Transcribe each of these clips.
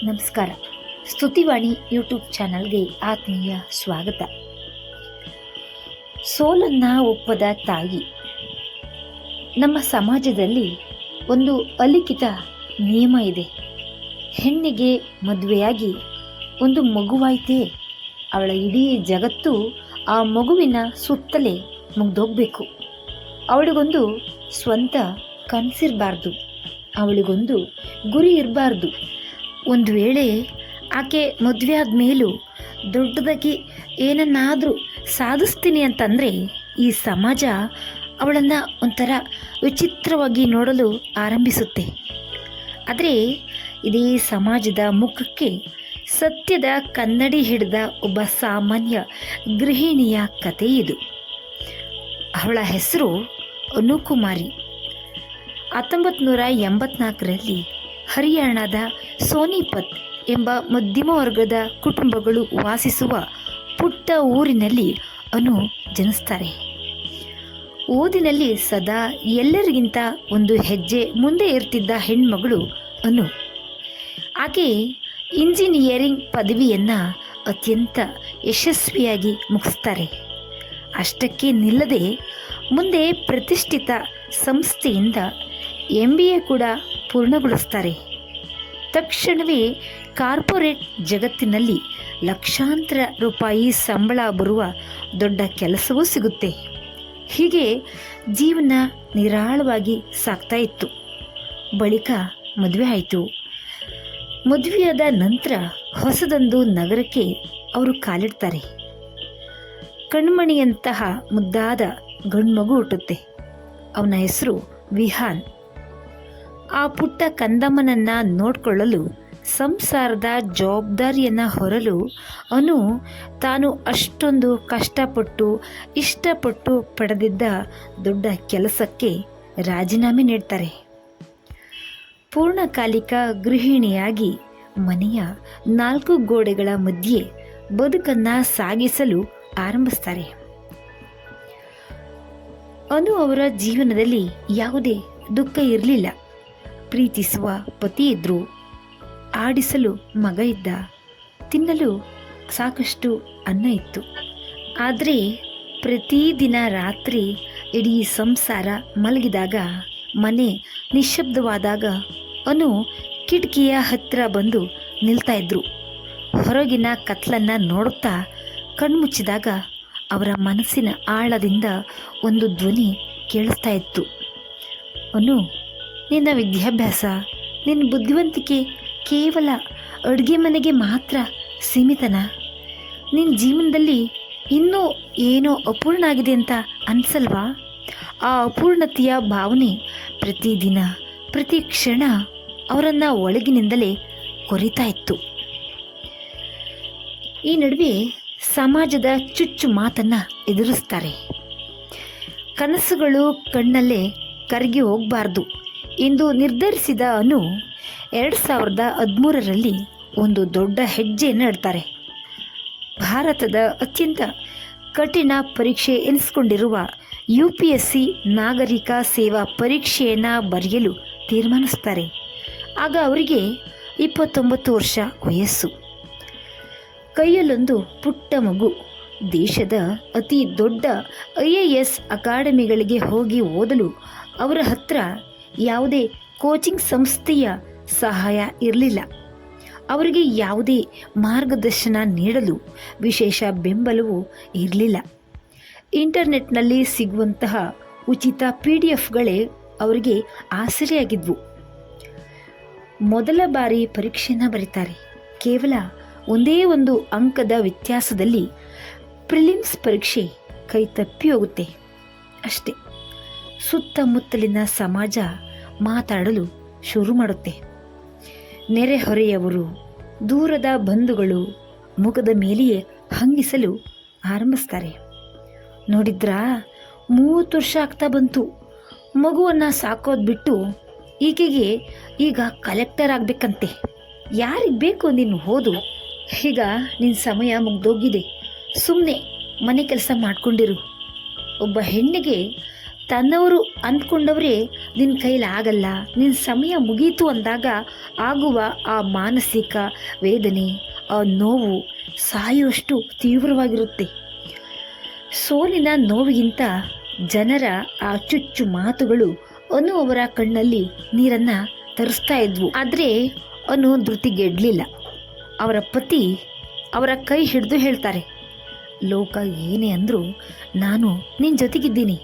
ನಮಸ್ಕಾರ. ಸ್ತುತಿವಾಣಿ ಯೂಟ್ಯೂಬ್ ಚಾನಲ್ಗೆ ಆತ್ಮೀಯ ಸ್ವಾಗತ. ಸೋಲನ್ನು ಒಪ್ಪದ ತಾಯಿ. ನಮ್ಮ ಸಮಾಜದಲ್ಲಿ ಒಂದು ಅಲಿಖಿತ ನಿಯಮ ಇದೆ. ಹೆಣ್ಣಿಗೆ ಮದುವೆಯಾಗಿ ಒಂದು ಮಗುವಾಯಿತೇ, ಅವಳ ಇಡೀ ಜಗತ್ತು ಆ ಮಗುವಿನ ಸುತ್ತಲೇ ಮುಗ್ದೋಗ್ಬೇಕು. ಅವಳಿಗೊಂದು ಸ್ವಂತ ಕನಸಿರಬಾರ್ದು, ಅವಳಿಗೊಂದು ಗುರಿ ಇರಬಾರ್ದು. ಒಂದು ವೇಳೆ ಆಕೆ ಮದುವೆ ಆದಮೇಲೂ ದೊಡ್ಡದಾಗಿ ಏನನ್ನಾದರೂ ಸಾಧಿಸ್ತೀನಿ ಅಂತಂದರೆ ಈ ಸಮಾಜ ಅವಳನ್ನು ಒಂಥರ ವಿಚಿತ್ರವಾಗಿ ನೋಡಲು ಆರಂಭಿಸುತ್ತೆ. ಆದರೆ ಇದೇ ಸಮಾಜದ ಮುಖಕ್ಕೆ ಸತ್ಯದ ಕನ್ನಡಿ ಹಿಡಿದ ಒಬ್ಬ ಸಾಮಾನ್ಯ ಗೃಹಿಣಿಯ ಕಥೆ ಇದು. ಅವಳ ಹೆಸರು ಅನುಕುಮಾರಿ. 1984ರಲ್ಲಿ ಹರಿಯಾಣದ ಸೋನಿಪತ್ ಎಂಬ ಮಧ್ಯಮ ವರ್ಗದ ಕುಟುಂಬಗಳು ವಾಸಿಸುವ ಪುಟ್ಟ ಊರಿನಲ್ಲಿ ಅನು ಜನಿಸ್ತಾರೆ. ಓದಿನಲ್ಲಿ ಸದಾ ಎಲ್ಲರಿಗಿಂತ ಒಂದು ಹೆಜ್ಜೆ ಮುಂದೆ ಇರ್ತಿದ್ದ ಹೆಣ್ಮಗಳು ಅನು. ಆಕೆ ಇಂಜಿನಿಯರಿಂಗ್ ಪದವಿಯನ್ನು ಅತ್ಯಂತ ಯಶಸ್ವಿಯಾಗಿ ಮುಗಿಸ್ತಾರೆ. ಅಷ್ಟಕ್ಕೆ ನಿಲ್ಲದೆ ಮುಂದೆ ಪ್ರತಿಷ್ಠಿತ ಸಂಸ್ಥೆಯಿಂದ MBA ಕೂಡ ಪೂರ್ಣಗೊಳಿಸ್ತಾರೆ. ತಕ್ಷಣವೇ ಕಾರ್ಪೊರೇಟ್ ಜಗತ್ತಿನಲ್ಲಿ ಲಕ್ಷಾಂತರ ರೂಪಾಯಿ ಸಂಬಳ ಬರುವ ದೊಡ್ಡ ಕೆಲಸವೂ ಸಿಗುತ್ತೆ. ಹೀಗೆ ಜೀವನ ನಿರಾಳವಾಗಿ ಸಾಗ್ತಾ ಇತ್ತು. ಬಳಿಕ ಮದುವೆ ಆಯಿತು. ಮದುವೆಯಾದ ನಂತರ ಹೊಸದೊಂದು ನಗರಕ್ಕೆ ಅವರು ಕಾಲಿಡ್ತಾರೆ. ಕಣ್ಮಣಿಯಂತಹ ಮುದ್ದಾದ ಗಂಡ್ಮಗು ಹುಟ್ಟುತ್ತೆ. ಅವನ ಹೆಸರು ವಿಹಾನ್. ಆ ಪುಟ್ಟ ಕಂದಮ್ಮನನ್ನು ನೋಡಿಕೊಳ್ಳಲು, ಸಂಸಾರದ ಜವಾಬ್ದಾರಿಯನ್ನು ಹೊರಲು ಅನು ತಾನು ಅಷ್ಟೊಂದು ಕಷ್ಟಪಟ್ಟು ಇಷ್ಟಪಟ್ಟು ಪಡೆದಿದ್ದ ದೊಡ್ಡ ಕೆಲಸಕ್ಕೆ ರಾಜೀನಾಮೆ ನೀಡ್ತಾರೆ. ಪೂರ್ಣಕಾಲಿಕ ಗೃಹಿಣಿಯಾಗಿ ಮನೆಯ 4 ಗೋಡೆಗಳ ಮಧ್ಯೆ ಬದುಕನ್ನು ಸಾಗಿಸಲು ಆರಂಭಿಸ್ತಾರೆ. ಅನು ಅವರ ಜೀವನದಲ್ಲಿ ಯಾವುದೇ ದುಃಖ ಇರಲಿಲ್ಲ. ಪ್ರೀತಿಸುವ ಪತಿ ಇದ್ದರು, ಆಡಿಸಲು ಮಗ ಇದ್ದ, ತಿನ್ನಲು ಸಾಕಷ್ಟು ಅನ್ನ ಇತ್ತು. ಆದರೆ ಪ್ರತಿದಿನ ರಾತ್ರಿ ಇಡೀ ಸಂಸಾರ ಮಲಗಿದಾಗ, ಮನೆ ನಿಶ್ಶಬ್ದವಾದಾಗ ಅನು ಕಿಟಕಿಯ ಹತ್ತಿರ ಬಂದು ನಿಲ್ತಾ ಇದ್ರು. ಹೊರಗಿನ ಕತ್ಲನ್ನು ನೋಡುತ್ತಾ ಕಣ್ಮುಚ್ಚಿದಾಗ ಅವರ ಮನಸ್ಸಿನ ಆಳದಿಂದ ಒಂದು ಧ್ವನಿ ಕೇಳಿಸ್ತಾ ಇತ್ತು. ಅನು, ನಿನ್ನ ವಿದ್ಯಾಭ್ಯಾಸ, ನಿನ್ನ ಬುದ್ಧಿವಂತಿಕೆ ಕೇವಲ ಅಡುಗೆ ಮನೆಗೆ ಮಾತ್ರ ಸೀಮಿತನ? ನಿನ್ನ ಜೀವನದಲ್ಲಿ ಇನ್ನೂ ಏನೋ ಅಪೂರ್ಣ ಆಗಿದೆ ಅಂತ ಅನಿಸಲ್ವಾ? ಆ ಅಪೂರ್ಣತೆಯ ಭಾವನೆ ಪ್ರತಿದಿನ ಪ್ರತಿ ಕ್ಷಣ ಅವರನ್ನು ಒಳಗಿನಿಂದಲೇ ಕೊರಿತಾ ಇತ್ತು. ಈ ನಡುವೆ ಸಮಾಜದ ಚುಚ್ಚು ಮಾತನ್ನು ಎದುರಿಸ್ತಾರೆ. ಕನಸುಗಳು ಕಣ್ಣಲ್ಲೇ ಕರಗಿ ಹೋಗಬಾರ್ದು ಎಂದು ನಿರ್ಧರಿಸಿದ ಅನು 2013ರಲ್ಲಿ ಒಂದು ದೊಡ್ಡ ಹೆಜ್ಜೆಯನ್ನು ಇಡ್ತಾರೆ. ಭಾರತದ ಅತ್ಯಂತ ಕಠಿಣ ಪರೀಕ್ಷೆ ಎನಿಸಿಕೊಂಡಿರುವ UPSC ನಾಗರಿಕ ಸೇವಾ ಪರೀಕ್ಷೆಯನ್ನು ಬರೆಯಲು ತೀರ್ಮಾನಿಸ್ತಾರೆ. ಆಗ ಅವರಿಗೆ 29 ವರ್ಷ ವಯಸ್ಸು. ಕೈಯಲ್ಲೊಂದು ಪುಟ್ಟ ಮಗು. ದೇಶದ ಅತಿ ದೊಡ್ಡ IAS ಅಕಾಡೆಮಿಗಳಿಗೆ ಹೋಗಿ ಓದಲು ಅವರ ಹತ್ರ ಯಾವುದೇ ಕೋಚಿಂಗ್ ಸಂಸ್ಥೆಯ ಸಹಾಯ ಇರಲಿಲ್ಲ. ಅವರಿಗೆ ಯಾವುದೇ ಮಾರ್ಗದರ್ಶನ ನೀಡಲು ವಿಶೇಷ ಬೆಂಬಲವೂ ಇರಲಿಲ್ಲ. ಇಂಟರ್ನೆಟ್ನಲ್ಲಿ ಸಿಗುವಂತಹ ಉಚಿತ PDFಗಳೇ ಅವರಿಗೆ ಆಸರೆಯಾಗಿದ್ವು. ಮೊದಲ ಬಾರಿ ಪರೀಕ್ಷೆಯನ್ನು ಬರೀತಾರೆ. ಕೇವಲ ಒಂದೇ ಒಂದು ಅಂಕದ ವ್ಯತ್ಯಾಸದಲ್ಲಿ ಪ್ರಿಲಿಮ್ಸ್ ಪರೀಕ್ಷೆ ಕೈ ತಪ್ಪಿ ಹೋಗುತ್ತೆ ಅಷ್ಟೆ. ಸುತ್ತಮುತ್ತಲಿನ ಸಮಾಜ ಮಾತಾಡಲು ಶುರು ಮಾಡುತ್ತೆ. ನೆರೆಹೊರೆಯವರು, ದೂರದ ಬಂಧುಗಳು ಮುಖದ ಮೇಲೆಯೇ ಹಂಗಿಸಲು ಆರಂಭಿಸ್ತಾರೆ. ನೋಡಿದ್ರಾ, 30 ವರ್ಷ ಆಗ್ತಾ ಬಂತು, ಮಗುವನ್ನು ಸಾಕೋದು ಬಿಟ್ಟು ಈಕೆಗೆ ಈಗ ಕಲೆಕ್ಟರ್ ಆಗಬೇಕಂತೆ. ಯಾರಿಗೆ ಬೇಕು ನೀನು ಓದು, ಈಗ ನಿನ್ನ ಸಮಯ ಮುಗ್ದೋಗಿದೆ, ಸುಮ್ಮನೆ ಮನೆ ಕೆಲಸ ಮಾಡಿಕೊಂಡಿರು. ಒಬ್ಬ ಹೆಣ್ಣಿಗೆ ತನ್ನವರು ಅಂದ್ಕೊಂಡವರೇ ನಿನ್ನ ಕೈಲಾಗಲ್ಲ, ನಿನ್ನ ಸಮಯ ಮುಗೀತು ಅಂದಾಗ ಆಗುವ ಆ ಮಾನಸಿಕ ವೇದನೆ, ಆ ನೋವು ಸಾಯುವಷ್ಟು ತೀವ್ರವಾಗಿರುತ್ತೆ. ಸೋಲಿನ ನೋವಿಗಿಂತ ಜನರ ಆ ಚುಚ್ಚು ಮಾತುಗಳು ಅನು ಅವರ ಕಣ್ಣಲ್ಲಿ ನೀರನ್ನು ತರಿಸ್ತಾ ಇದ್ವು. ಆದರೆ ಅನು ಧೃತಿಗೆಡ್ಲಿಲ್ಲ. ಅವರ ಪತಿ ಅವರ ಕೈ ಹಿಡಿದು ಹೇಳ್ತಾರೆ, ಲೋಕ ಏನೇ ಅಂದರೂ ನಾನು ನಿನ್ನ ಜೊತೆಗಿದ್ದೀನಿ,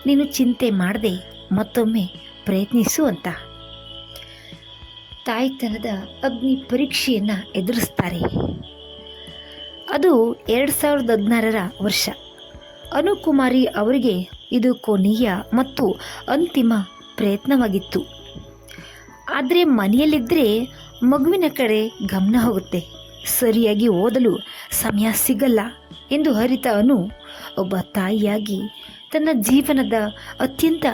ನೀನು ಚಿಂತೆ ಮಾಡದೆ ಮತ್ತೊಮ್ಮೆ ಪ್ರಯತ್ನಿಸು ಅಂತ. ತಾಯ್ತನದ ಅಗ್ನಿ ಪರೀಕ್ಷೆಯನ್ನು ಎದುರಿಸ್ತಾರೆ. ಅದು 2016 ವರ್ಷ. ಅನುಕುಮಾರಿ ಅವರಿಗೆ ಇದು ಕೊನೆಯ ಮತ್ತು ಅಂತಿಮ ಪ್ರಯತ್ನವಾಗಿತ್ತು. ಆದರೆ ಮನೆಯಲ್ಲಿದ್ದರೆ ಮಗುವಿನ ಕಡೆ ಗಮನ ಹೋಗುತ್ತೆ, ಸರಿಯಾಗಿ ಓದಲು ಸಮಯ ಸಿಗಲ್ಲ ಎಂದು ಅರಿತ ಅನು ಒಬ್ಬ ತಾಯಿಯಾಗಿ ತನ್ನ ಜೀವನದ ಅತ್ಯಂತ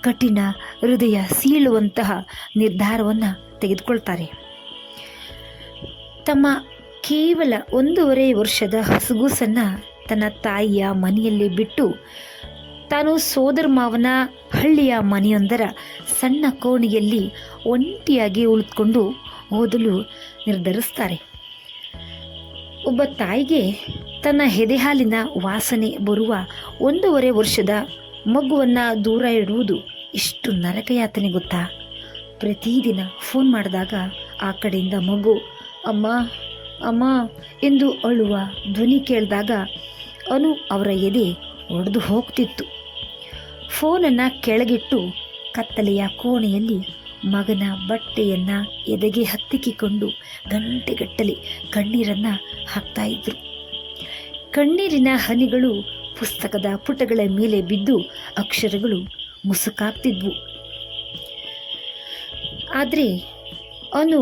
ಕಠಿಣ, ಹೃದಯ ಸೀಳುವಂತಹ ನಿರ್ಧಾರವನ್ನು ತೆಗೆದುಕೊಳ್ತಾರೆ. ತಮ್ಮ ಕೇವಲ 1.5 ವರ್ಷದ ಹಸುಗೂಸನ್ನು ತನ್ನ ತಾಯಿಯ ಮನೆಯಲ್ಲಿ ಬಿಟ್ಟು ತಾನು ಸೋದರ ಮಾವನ ಹಳ್ಳಿಯ ಮನೆಯೊಂದರ ಸಣ್ಣ ಕೋಣೆಯಲ್ಲಿ ಒಂಟಿಯಾಗಿ ಉಳಿದುಕೊಂಡು ಓದಲು ನಿರ್ಧರಿಸ್ತಾರೆ. ಒಬ್ಬ ತಾಯಿಗೆ ತನ್ನ ಎದೆಹಾಲಿನ ವಾಸನೆ ಬರುವ 1.5 ವರ್ಷದ ಮಗುವನ್ನು ದೂರ ಇಡುವುದು ಎಷ್ಟು ನರಕಯಾತನೆ ಗೊತ್ತಾ? ಪ್ರತಿದಿನ ಫೋನ್ ಮಾಡಿದಾಗ ಆ ಕಡೆಯಿಂದ ಮಗು ಅಮ್ಮ ಅಮ್ಮ ಎಂದು ಅಳುವ ಧ್ವನಿ ಕೇಳಿದಾಗ ಅನು ಅವರ ಎದೆ ಒಡೆದು ಹೋಗ್ತಿತ್ತು. ಫೋನನ್ನು ಕೆಳಗಿಟ್ಟು ಕತ್ತಲೆಯ ಕೋಣೆಯಲ್ಲಿ ಮಗನ ಬಟ್ಟೆಯನ್ನು ಎದೆಗೆ ಹತ್ತಿಕ್ಕಿಕೊಂಡು ಗಂಟೆಗಟ್ಟಲೆ ಕಣ್ಣೀರನ್ನು ಹಾಕ್ತಾ ಇದ್ರು. ಕಣ್ಣೀರಿನ ಹನಿಗಳು ಪುಸ್ತಕದ ಪುಟಗಳ ಮೇಲೆ ಬಿದ್ದು ಅಕ್ಷರಗಳು ಮುಸುಕಾಗ್ತಿದ್ವು. ಆದರೆ ಅನು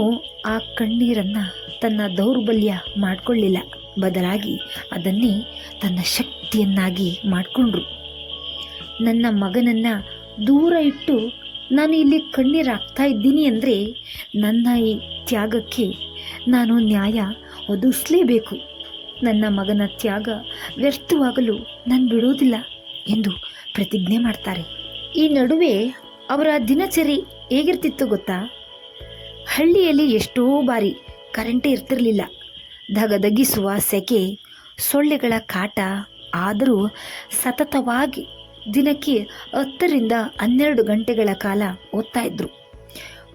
ಆ ಕಣ್ಣೀರನ್ನು ತನ್ನ ದೌರ್ಬಲ್ಯ ಮಾಡಿಕೊಳ್ಳಿಲ್ಲ, ಬದಲಾಗಿ ಅದನ್ನೇ ತನ್ನ ಶಕ್ತಿಯನ್ನಾಗಿ ಮಾಡಿಕೊಂಡ್ರು. ನನ್ನ ಮಗನನ್ನು ದೂರ ಇಟ್ಟು ನಾನು ಇಲ್ಲಿ ಕಣ್ಣೀರಾಗ್ತಾ ಇದ್ದೀನಿ ಅಂದರೆ ನನ್ನ ಈ ತ್ಯಾಗಕ್ಕೆ ನಾನು ನ್ಯಾಯ ಒದಗಿಸಲೇಬೇಕು. ನನ್ನ ಮಗನ ತ್ಯಾಗ ವ್ಯರ್ಥವಾಗಲು ನಾನು ಬಿಡೋದಿಲ್ಲ ಎಂದು ಪ್ರತಿಜ್ಞೆ ಮಾಡ್ತಾರೆ. ಈ ನಡುವೆ ಅವರ ದಿನಚರಿ ಹೇಗಿರ್ತಿತ್ತು ಗೊತ್ತಾ? ಹಳ್ಳಿಯಲ್ಲಿ ಎಷ್ಟೋ ಬಾರಿ ಕರೆಂಟೇ ಇರ್ತಿರಲಿಲ್ಲ. ಧಗಧಗಿಸುವ ಸೆಕೆ, ಸೊಳ್ಳೆಗಳ ಕಾಟ. ಆದರೂ ಸತತವಾಗಿ ದಿನಕ್ಕೆ 10ರಿಂದ 12 ಗಂಟೆಗಳ ಕಾಲ ಓದ್ತಾ ಇದ್ರು.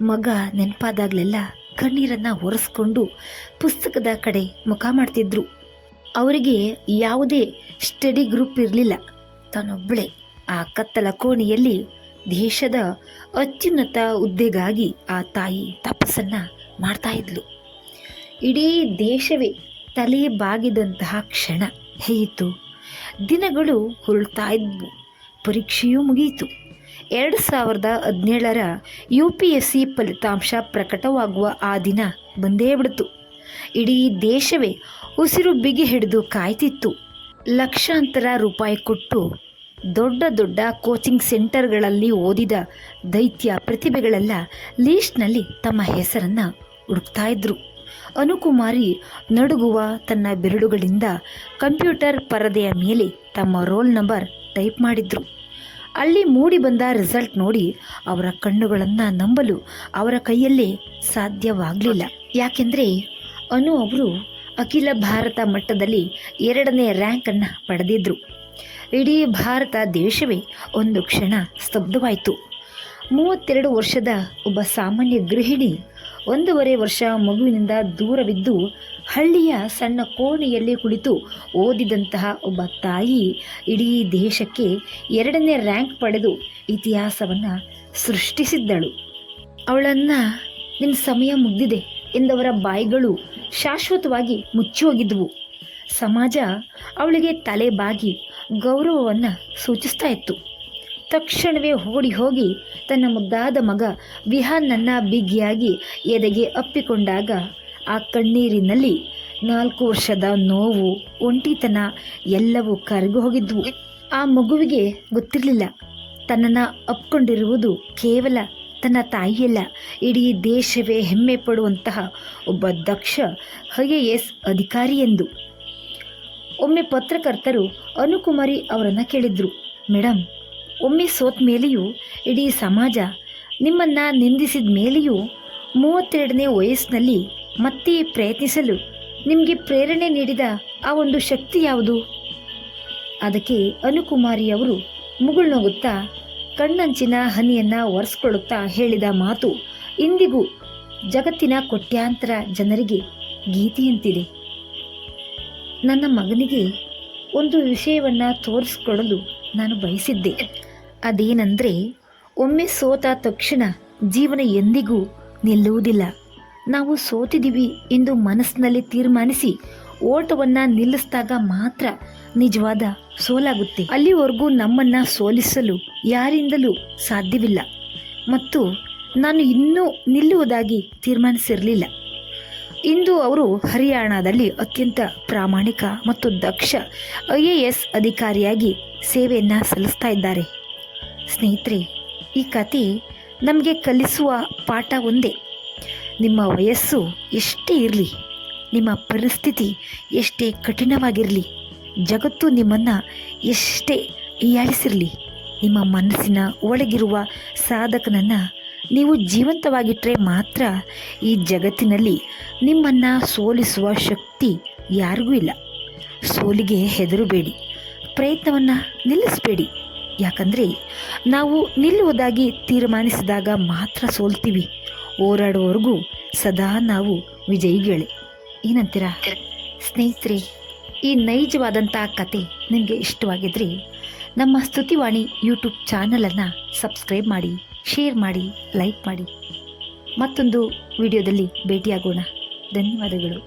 ಮಗ ನೆನಪಾದಾಗಲೆಲ್ಲ ಕಣ್ಣೀರನ್ನು ಒರೆಸ್ಕೊಂಡು ಪುಸ್ತಕದ ಕಡೆ ಮುಖ ಮಾಡ್ತಿದ್ರು. ಅವರಿಗೆ ಯಾವುದೇ ಸ್ಟಡಿ ಗ್ರೂಪ್ ಇರಲಿಲ್ಲ. ತಾನೊಬ್ಬಳೇ ಆ ಕತ್ತಲ ಕೋಣೆಯಲ್ಲಿ ದೇಶದ ಅತ್ಯುನ್ನತ ಹುದ್ದೆಗಾಗಿ ಆ ತಾಯಿ ತಪಸ್ಸನ್ನು ಮಾಡ್ತಾ ಇದ್ಲು. ಇಡೀ ದೇಶವೇ ತಲೆ ಬಾಗಿದಂತಹ ಕ್ಷಣ ಹೇಗಿತ್ತು. ದಿನಗಳು ಹೊರಳ್ತಾ ಇದ್ವು. ಪರೀಕ್ಷೆಯೂ ಮುಗಿಯಿತು. 2017 UPSC ಫಲಿತಾಂಶ ಪ್ರಕಟವಾಗುವ ಆ ದಿನ ಬಂದೇ ಬಿಡ್ತು. ಇಡೀ ದೇಶವೇ ಉಸಿರು ಬಿಗಿ ಹಿಡಿದು ಕಾಯ್ತಿತ್ತು. ಲಕ್ಷಾಂತರ ರೂಪಾಯಿ ಕೊಟ್ಟು ದೊಡ್ಡ ದೊಡ್ಡ ಕೋಚಿಂಗ್ ಸೆಂಟರ್ಗಳಲ್ಲಿ ಓದಿದ ದೈತ್ಯ ಪ್ರತಿಭೆಗಳೆಲ್ಲ ಲೀಸ್ಟ್ನಲ್ಲಿ ತಮ್ಮ ಹೆಸರನ್ನು ಹುಡುಕ್ತಾ ಇದ್ರು. ಅನುಕುಮಾರಿ ನಡುಗುವ ತನ್ನ ಬೆರಳುಗಳಿಂದ ಕಂಪ್ಯೂಟರ್ ಪರದೆಯ ಮೇಲೆ ತಮ್ಮ ರೋಲ್ ನಂಬರ್ ಟೈಪ್ ಮಾಡಿದ್ರು. ಅಲ್ಲಿ ಮೂಡಿ ಬಂದ ರಿಸಲ್ಟ್ ನೋಡಿ ಅವರ ಕಣ್ಣುಗಳನ್ನು ನಂಬಲು ಅವರ ಕೈಯಲ್ಲೇ ಸಾಧ್ಯವಾಗಲಿಲ್ಲ. ಯಾಕೆಂದರೆ ಅನು ಅವರು ಅಖಿಲ ಭಾರತ ಮಟ್ಟದಲ್ಲಿ 2ನೇ ರ್ಯಾಂಕನ್ನು ಪಡೆದಿದ್ದರು. ಇಡೀ ಭಾರತ ದೇಶವೇ ಒಂದು ಕ್ಷಣ ಸ್ತಬ್ಧವಾಯಿತು. 32 ವರ್ಷದ ಒಬ್ಬ ಸಾಮಾನ್ಯ ಗೃಹಿಣಿ 1.5 ವರ್ಷ ಮಗುವಿನಿಂದ ದೂರವಿದ್ದು ಹಳ್ಳಿಯ ಸಣ್ಣ ಕೋಣೆಯಲ್ಲಿ ಕುಳಿತು ಓದಿದಂತಹ ಒಬ್ಬ ತಾಯಿ ಇಡೀ ದೇಶಕ್ಕೆ 2ನೇ ರ್ಯಾಂಕ್ ಪಡೆದು ಇತಿಹಾಸವನ್ನು ಸೃಷ್ಟಿಸಿದ್ದಳು. ಅವಳನ್ನು ನಿನ್ನ ಸಮಯ ಮುಗಿದಿದೆ ಎಂದವರ ಬಾಯಿಗಳು ಶಾಶ್ವತವಾಗಿ ಮುಚ್ಚಿ ಹೋಗಿದ್ವು. ಸಮಾಜ ಅವಳಿಗೆ ತಲೆ ಬಾಗಿ ಗೌರವವನ್ನು ಸೂಚಿಸ್ತಾ ಇತ್ತು. ತಕ್ಷಣವೇ ಓಡಿ ಹೋಗಿ ತನ್ನ ಮುದ್ದಾದ ಮಗ ವಿಹಾನ್ನನ್ನು ಬಿಗಿಯಾಗಿ ಎದೆಗೆ ಅಪ್ಪಿಕೊಂಡಾಗ ಆ ಕಣ್ಣೀರಿನಲ್ಲಿ 4 ವರ್ಷದ ನೋವು, ಒಂಟಿತನ ಎಲ್ಲವೂ ಕರಗಿ ಹೋಗಿದ್ವು. ಆ ಮಗುವಿಗೆ ಗೊತ್ತಿರಲಿಲ್ಲ, ತನ್ನನ್ನು ಅಪ್ಕೊಂಡಿರುವುದು ಕೇವಲ ತನ್ನ ತಾಯಿಯಲ್ಲ, ಇಡೀ ದೇಶವೇ ಹೆಮ್ಮೆ ಪಡುವಂತಹ ಒಬ್ಬ ದಕ್ಷ IAS ಅಧಿಕಾರಿ ಎಂದು. ಒಮ್ಮೆ ಪತ್ರಕರ್ತರು ಅನುಕುಮಾರಿ ಅವರನ್ನು ಕೇಳಿದ್ರು, ಮೇಡಮ್, ಒಮ್ಮೆ ಸೋತ ಮೇಲೆಯೂ ಇಡೀ ಸಮಾಜ ನಿಮ್ಮನ್ನು ನಿಂದಿಸಿದ ಮೇಲೆಯೂ 32ನೇ ವಯಸ್ಸಿನಲ್ಲಿ ಮತ್ತೆ ಪ್ರಯತ್ನಿಸಲು ನಿಮಗೆ ಪ್ರೇರಣೆ ನೀಡಿದ ಆ ಒಂದು ಶಕ್ತಿ ಯಾವುದು? ಅದಕ್ಕೆ ಅನುಕುಮಾರಿಯವರು ಮುಗುಳ್ನೋಗುತ್ತಾ ಕಣ್ಣಂಚಿನ ಹನಿಯನ್ನು ಒರೆಸ್ಕೊಳ್ಳುತ್ತಾ ಹೇಳಿದ ಮಾತು ಇಂದಿಗೂ ಜಗತ್ತಿನ ಕೋಟ್ಯಾಂತರ ಜನರಿಗೆ ಗೀತೆಯಂತಿದೆ. ನನ್ನ ಮಗನಿಗೆ ಒಂದು ವಿಷಯವನ್ನು ತೋರಿಸ್ಕೊಡಲು ನಾನು ಬಯಸಿದ್ದೆ. ಅದೇನೆಂದರೆ, ಒಮ್ಮೆ ಸೋತ ತಕ್ಷಣ ಜೀವನ ಎಂದಿಗೂ ನಿಲ್ಲುವುದಿಲ್ಲ. ನಾವು ಸೋತಿದ್ದೀವಿ ಎಂದು ಮನಸ್ಸಿನಲ್ಲಿ ತೀರ್ಮಾನಿಸಿ ಓಟವನ್ನು ನಿಲ್ಲಿಸಿದಾಗ ಮಾತ್ರ ನಿಜವಾದ ಸೋಲಾಗುತ್ತೆ. ಅಲ್ಲಿವರೆಗೂ ನಮ್ಮನ್ನು ಸೋಲಿಸಲು ಯಾರಿಂದಲೂ ಸಾಧ್ಯವಿಲ್ಲ. ಮತ್ತು ನಾನು ಇನ್ನೂ ನಿಲ್ಲುವುದಾಗಿ ತೀರ್ಮಾನಿಸಿರಲಿಲ್ಲ. ಇಂದು ಅವರು ಹರಿಯಾಣದಲ್ಲಿ ಅತ್ಯಂತ ಪ್ರಾಮಾಣಿಕ ಮತ್ತು ದಕ್ಷ IAS ಅಧಿಕಾರಿಯಾಗಿ ಸೇವೆಯನ್ನು ಸಲ್ಲಿಸ್ತಾ ಇದ್ದಾರೆ. ಸ್ನೇಹಿತರೆ, ಈ ಕತೆ ನಮಗೆ ಕಲಿಸುವ ಪಾಠ ಒಂದೇ. ನಿಮ್ಮ ವಯಸ್ಸು ಎಷ್ಟೇ ಇರಲಿ, ನಿಮ್ಮ ಪರಿಸ್ಥಿತಿ ಎಷ್ಟೇ ಕಠಿಣವಾಗಿರಲಿ, ಜಗತ್ತು ನಿಮ್ಮನ್ನು ಎಷ್ಟೇ ಹೀಯಾಳಿಸಿರಲಿ, ನಿಮ್ಮ ಮನಸ್ಸಿನ ಒಳಗಿರುವ ಸಾಧಕನನ್ನು ನೀವು ಜೀವಂತವಾಗಿಟ್ಟರೆ ಮಾತ್ರ ಈ ಜಗತ್ತಿನಲ್ಲಿ ನಿಮ್ಮನ್ನು ಸೋಲಿಸುವ ಶಕ್ತಿ ಯಾರಿಗೂ ಇಲ್ಲ. ಸೋಲಿಗೆ ಹೆದರಬೇಡಿ, ಪ್ರಯತ್ನವನ್ನು ನಿಲ್ಲಿಸಬೇಡಿ. ಯಾಕಂದರೆ ನಾವು ನಿಲ್ಲುವುದಾಗಿ ತೀರ್ಮಾನಿಸಿದಾಗ ಮಾತ್ರ ಸೋಲ್ತೀವಿ. ಹೋರಾಡುವವರೆಗೂ ಸದಾ ನಾವು ವಿಜಯಿಗಳೇ. ಏನಂತೀರಾ ಸ್ನೇಹಿತರೆ? ಈ ನೈಜವಾದಂಥ ಕತೆ ನಿಮಗೆ ಇಷ್ಟವಾಗಿದ್ದರೆ ನಮ್ಮ ಸ್ತುತಿವಾಣಿ ಯೂಟ್ಯೂಬ್ ಚಾನಲನ್ನು ಸಬ್ಸ್ಕ್ರೈಬ್ ಮಾಡಿ, ಶೇರ್ ಮಾಡಿ, ಲೈಕ್ ಮಾಡಿ. ಮತ್ತೊಂದು ವಿಡಿಯೋದಲ್ಲಿ ಭೇಟಿಯಾಗೋಣ. ಧನ್ಯವಾದಗಳು.